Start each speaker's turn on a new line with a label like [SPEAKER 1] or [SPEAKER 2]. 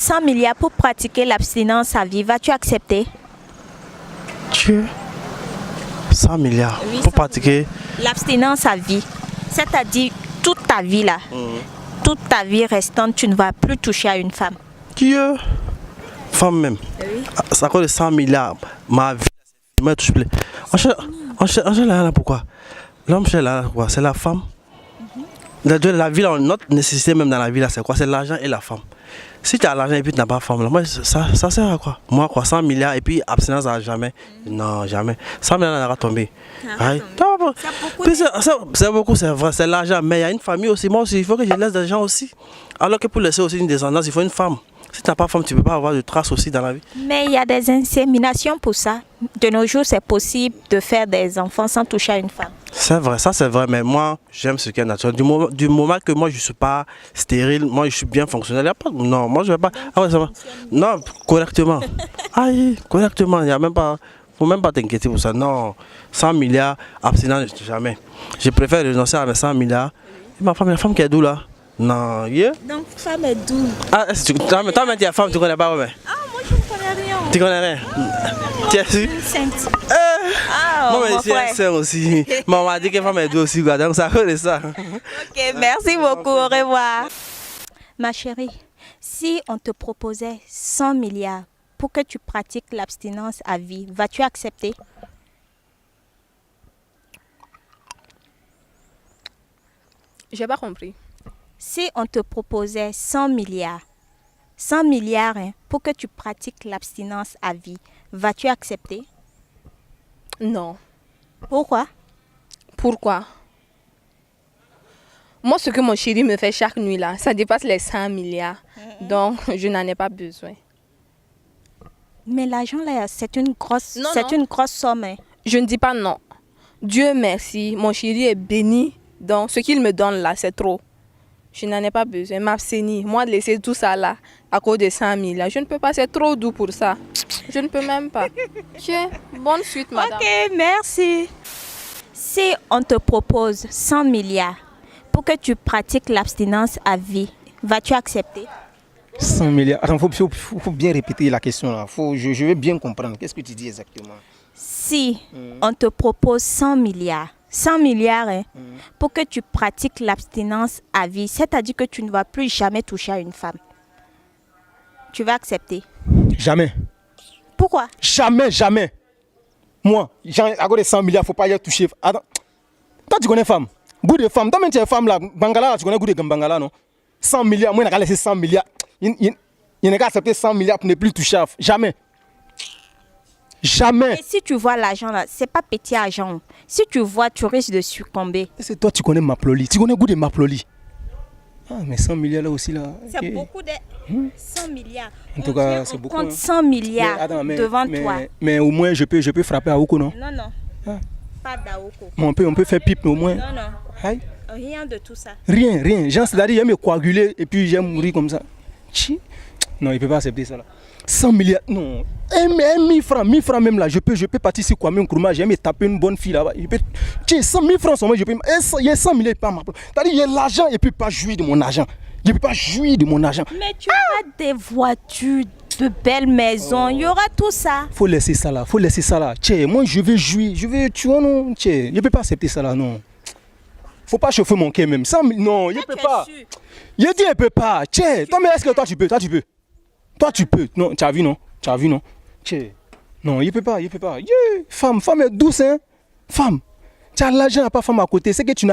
[SPEAKER 1] 100 milliards pour pratiquer l'abstinence à vie, vas-tu accepter?
[SPEAKER 2] Dieu, 100 milliards
[SPEAKER 1] Oui,
[SPEAKER 2] pour
[SPEAKER 1] 100
[SPEAKER 2] pratiquer.
[SPEAKER 1] L'abstinence à vie, c'est-à-dire toute ta vie là, toute ta vie restante, tu ne vas plus toucher à une femme.
[SPEAKER 2] Dieu, femme même.
[SPEAKER 1] Oui.
[SPEAKER 2] C'est à cause de 100 milliards. Ma vie, je ne touche plus. On cherche là, pourquoi? L'homme cherche là, pourquoi? C'est la femme. La vie, là, notre nécessité même dans la vie, là, c'est quoi? C'est l'argent et la femme. Si tu as l'argent et puis tu n'as pas de femme, là, moi, ça sert à quoi? Moi, quoi, 100 milliards et puis abstinence à jamais? Non, jamais. 100 milliards, on aura tombé. C'est beaucoup, c'est vrai, c'est l'argent. Mais il y a une famille aussi. Moi aussi, il faut que je laisse des gens aussi. Alors que pour laisser aussi une descendance, il faut une femme. Si tu n'as pas de femme, tu ne peux pas avoir de traces aussi dans la vie.
[SPEAKER 1] Mais il y a des inséminations pour ça. De nos jours, c'est possible de faire des enfants sans toucher à une femme.
[SPEAKER 2] C'est vrai, ça c'est vrai, mais moi j'aime ce qui est naturel. Du moment que moi je ne suis pas stérile, moi je suis bien fonctionnel, y a pas, non, moi je ne vais pas. Ah ouais, ça va. Non, correctement. Aïe, correctement, il n'y a même pas. Faut même pas t'inquiéter pour ça. Non, 100 milliards, abstinence, jamais. Je préfère renoncer à mes 100 milliards. Et ma femme, la femme qui est d'où là? Non, yeah.
[SPEAKER 1] Donc, femme est d'où?
[SPEAKER 2] Ah, toi-même tu es femme, tu ne connais pas, ouais.
[SPEAKER 1] Ah, moi je ne connais rien.
[SPEAKER 2] Tu connais rien? Tu es sûr?
[SPEAKER 1] Sainte.
[SPEAKER 2] Moi, je suis un saint aussi. Maman m'a dit que femme est d'où aussi, quoi. Donc ça connaît ça.
[SPEAKER 1] Ok, merci beaucoup, au revoir. Ma chérie, si on te proposait 100 milliards pour que tu pratiques l'abstinence à vie, vas-tu accepter?
[SPEAKER 3] J'ai pas compris.
[SPEAKER 1] Si on te proposait 100 milliards hein, pour que tu pratiques l'abstinence à vie, vas-tu accepter?
[SPEAKER 3] Non.
[SPEAKER 1] Pourquoi?
[SPEAKER 3] Pourquoi? Moi, ce que mon chéri me fait chaque nuit là, ça dépasse les 100 milliards. Donc, je n'en ai pas besoin.
[SPEAKER 1] Mais l'argent là, c'est une grosse somme. Hein.
[SPEAKER 3] Je ne dis pas non. Dieu merci, mon chéri est béni. Donc, ce qu'il me donne là, c'est trop. Je n'en ai pas besoin. M'abstenir, moi de laisser tout ça là, à cause de 100 milliards. Je ne peux pas, c'est trop doux pour ça. Je ne peux même pas. Tiens, bonne suite, madame.
[SPEAKER 1] Ok, merci. Si on te propose 100 milliards pour que tu pratiques l'abstinence à vie, vas-tu accepter?
[SPEAKER 4] 100 milliards. Attends, faut bien répéter la question là. Je veux bien comprendre. Qu'est-ce que tu dis exactement?
[SPEAKER 1] Si on te propose 100 milliards hein, pour que tu pratiques l'abstinence à vie, c'est-à-dire que tu ne vas plus jamais toucher à une femme, tu vas accepter?
[SPEAKER 4] Jamais.
[SPEAKER 1] Pourquoi?
[SPEAKER 4] Jamais. Moi, à cause de 100 milliards, faut pas y toucher. Attends. Toi, tu connais femme? Goût de femme. Toi, même tu es femme là. Bangala, tu connais goût de Bangala, non? 100 milliards. Moi, je n'ai qu'à laisser 100 milliards. Il n'a qu'à accepter 100 milliards pour ne plus toucher à. Jamais. Jamais.
[SPEAKER 1] Et si tu vois l'argent là, c'est pas petit argent. Si tu vois, tu risques de succomber.
[SPEAKER 4] Et c'est toi, tu connais Maploli. Tu connais goût de Maploli. Ah, mais 100 milliards là aussi là.
[SPEAKER 1] C'est beaucoup de 100 milliards.
[SPEAKER 4] En tout cas, c'est beaucoup.
[SPEAKER 1] On compte 100 milliards devant toi.
[SPEAKER 4] Mais au moins, je peux frapper à Oko, non?
[SPEAKER 1] Non.
[SPEAKER 4] Ah.
[SPEAKER 1] Pas d'Aoko.
[SPEAKER 4] On peut faire pipe au moins.
[SPEAKER 1] Non.
[SPEAKER 4] Aïe.
[SPEAKER 1] Rien de tout ça.
[SPEAKER 4] Rien. Genre, c'est-à-dire, j'aime me coaguler et puis j'aime mourir comme ça. Non, il ne peut pas accepter ça là. 100 milliards, non. 1000 francs même là, je peux partir sur Kwame Nkrumah, j'aime me taper une bonne fille là-bas. 100 000 francs seulement, je peux. Il y a 100 milliards pas ma place. C'est-à-dire, il y a l'argent et puis pas jouir de mon argent. Je ne peux pas jouir de mon argent.
[SPEAKER 1] Mais tu auras des voitures, de belles maisons, il y aura tout ça.
[SPEAKER 4] Faut laisser ça là. Tiens, moi je veux jouir, tu vois non. Tiens, je ne peux pas accepter ça là, non. Faut pas chauffer mon cœur même. 100 000, non, je ne peux pas. Je dis, je ne peux pas. Tiens, toi, mais est-ce que toi tu peux? Toi tu peux. Non, tu as vu non? Tiens. Non, il peut pas. Yeah. Femme est douce, hein. Femme. Tu as l'argent, pas femme à côté. C'est que tu n'as